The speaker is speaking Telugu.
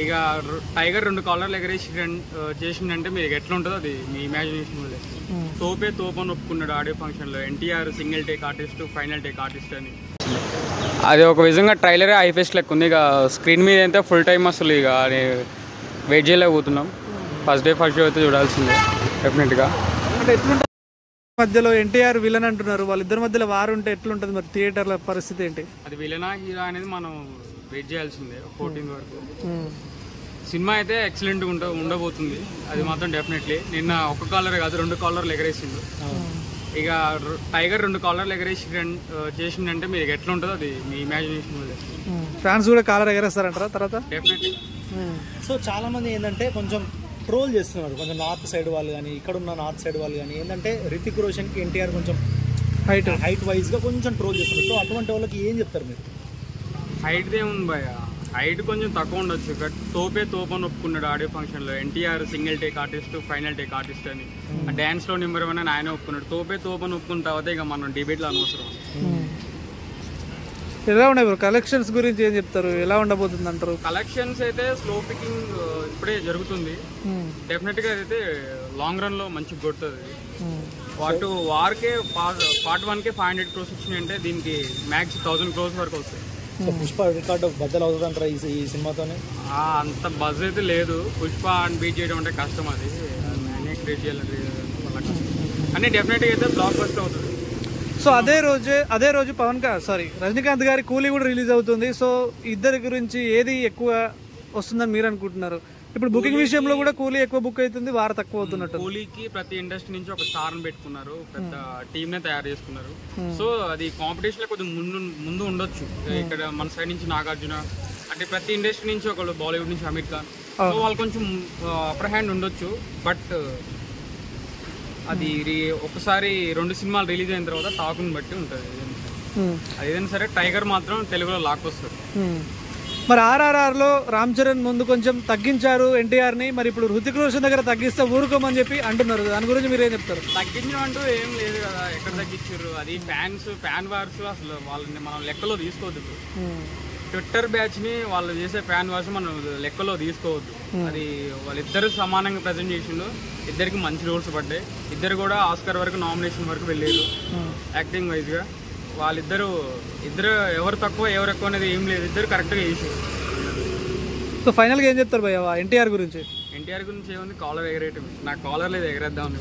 ఇక టైగర్ 2 కాలర్లు ఎగరేసి చేసిందంటే మీకు ఎట్లా ఉంటుందో అది మీ ఇమాజినేషన్ వల్లే. తోపు అని ఒప్పుకున్నాడు ఆడియో ఫంక్షన్లో. NTR single take artist, final take artist అని. అది ఒక విధంగా ట్రైలరే హైఫెస్ట్ లెక్క ఉంది. ఇక స్క్రీన్ మీద అయితే ఫుల్ టైం అసలు ఇక వెయిట్ చేయలేకపోతున్నాం. ఫస్ట్ డే అయితే చూడాల్సిందే డెఫినెట్గా. అంటే ఎట్లుంటుంది మధ్యలో ఎన్టీఆర్ విలన్ అంటున్నారు, వాళ్ళిద్దరి మధ్యలో వారు ఉంటే ఎట్లుంటుంది మరి థియేటర్ల పరిస్థితి ఏంటి? అది విలనా హీరో అనేది మనం వెయిట్ చేయాల్సిందే 14 వరకు. సినిమా అయితే ఎక్సలెంట్గా ఉండబోతుంది, అది మాత్రం డెఫినెట్లీ. నిన్న ఒక కాలర్ కాదు 2 కాలర్లు ఎగరేసిండు. ఇక టైగర్ 2 కాలర్లు ఎగరేసి చేసిందంటే మీకు ఎట్లా ఉంటుందో అది మీ ఇమాజినేషన్ వల్లే. ఫ్యాన్స్ కూడా కాలర్ ఎగరేస్తారంటారా తర్వాత? డెఫినెట్లీ. సో చాలా మంది ఏంటంటే కొంచెం ట్రోల్ చేస్తున్నారు, కొంచెం నార్త్ సైడ్ వాళ్ళు కానీ ఇక్కడ ఉన్న నార్త్ సైడ్ వాళ్ళు కానీ ఏంటంటే రితిక్ రోషన్కి ఎన్టీఆర్ కొంచెం హైట్ వైజ్గా కొంచెం ట్రోల్ చేస్తున్నారు. సో అటువంటి వాళ్ళకి ఏం చెప్తారు మీరు? హైట్దే ఉంది భయ, హైట్ కొంచెం తక్కువ ఉండొచ్చు. బట్ తోపు అని ఒప్పుకున్నాడు ఆడియో ఫంక్షన్లో. NTR single take artist, final take artist అని. ఆ డ్యాన్స్లో నెంబర్ 1 అని ఆయన ఒప్పుకున్నాడు. తోపు అని ఒప్పుకున్న తర్వాత ఇక మనం డిబేట్లో అనవసరం. ఎలా ఉన్నాయి బ్రో కలెక్షన్స్ గురించి ఏం చెప్తారు? ఎలా ఉండబోతుంది అంటారు? కలెక్షన్స్ అయితే స్లో పికింగ్ ఇప్పుడే జరుగుతుంది. డెఫినెట్గా అయితే లాంగ్ రన్లో మంచి కొడుతుంది. వార్కే పార్ట్ 1కే 500 crores వచ్చినాయి అంటే దీనికి మ్యాక్స్ 1000 crores వరకు వస్తాయి. పుష్ప రికార్డు బద్దలు అవుతుంది అంటారా ఈ సినిమాతోనే? అంత బజ్ అయితే లేదు. పుష్ప అని బీట్ చేయడం అంటే కష్టం, అది నేనే క్రియేట్ చేయాలంటే అన్నీ డెఫినెట్గా అయితే బ్లాక్ బస్టర్ అవుతుంది. సో అదే రోజు రజనీకాంత్ గారి కూలీ కూడా రిలీజ్ అవుతుంది. సో ఇద్దరి గురించి ఏది ఎక్కువ వస్తుందని మీరు అనుకుంటున్నారు? ఇప్పుడు బుకింగ్ విషయంలో కూడా కూలీ ఎక్కువ బుక్ అవుతుంది, వారు తక్కువ అవుతున్నట్టు. కూలీకి ప్రతి ఇండస్ట్రీ నుంచి ఒక స్టార్ పెట్టుకున్నారు, పెద్ద టీమ్ నే తయారు చేసుకున్నారు. సో అది కాంపిటీషన్ లో కొద్దిగా ముందు ఉండొచ్చు. ఇక్కడ మన సైడ్ నుంచి నాగార్జున, అంటే ప్రతి ఇండస్ట్రీ నుంచి ఒకళ్ళు, బాలీవుడ్ నుంచి అమీర్ ఖాన్, సో వాళ్ళు కొంచెం అప్పర్ హ్యాండ్ ఉండొచ్చు. బట్ అది ఒకసారి 2 సినిమాలు రిలీజ్ అయిన తర్వాత టాకుని బట్టి ఉంటుంది. అది ఏదైనా సరే టైగర్ మాత్రం తెలుగులో లాక్కొస్తుంది. మరి RRRలో రామ్ చరణ్ ముందు కొంచెం తగ్గించారు ఎన్టీఆర్ని, మరి ఇప్పుడు హృతిక్ రోషన్ దగ్గర తగ్గిస్తే ఊరుకోమని చెప్పి అంటున్నారు. దాని గురించి మీరు ఏం చెప్తారు? తగ్గించడం అంటూ ఏం లేదు కదా, ఎక్కడ తగ్గించారు? అది ఫ్యాన్ వార్స్ అసలు వాళ్ళని మనం లెక్కలో తీసుకోవద్దు. ట్విట్టర్ బ్యాచ్ ని వాళ్ళు చేసే ఫ్యాన్ వార్స్ మనం లెక్కలో తీసుకోవద్దు. అది వాళ్ళిద్దరు సమానంగా ప్రజెంట్ చేసిండు. ఇద్దరికి మంచి రోల్స్ పడ్డాయి. ఇద్దరు కూడా ఆస్కర్ వరకు నామినేషన్ వరకు వెళ్ళారు యాక్టింగ్ వైజ్ గా. వాళ్ళిద్దరు ఎవరు తక్కువ ఎవరు ఎక్కువ అనేది ఏం లేదు, ఇద్దరు కరెక్ట్గా చేసారు. సో ఫైనల్గా ఏం చెప్తారు భయ్య ఎన్టీఆర్ గురించి? ఎన్టీఆర్ గురించి ఏముంది, కాలర్ ఎగరేయటం. నాకు కాలర్ లేదు, ఎగరేద్దాం.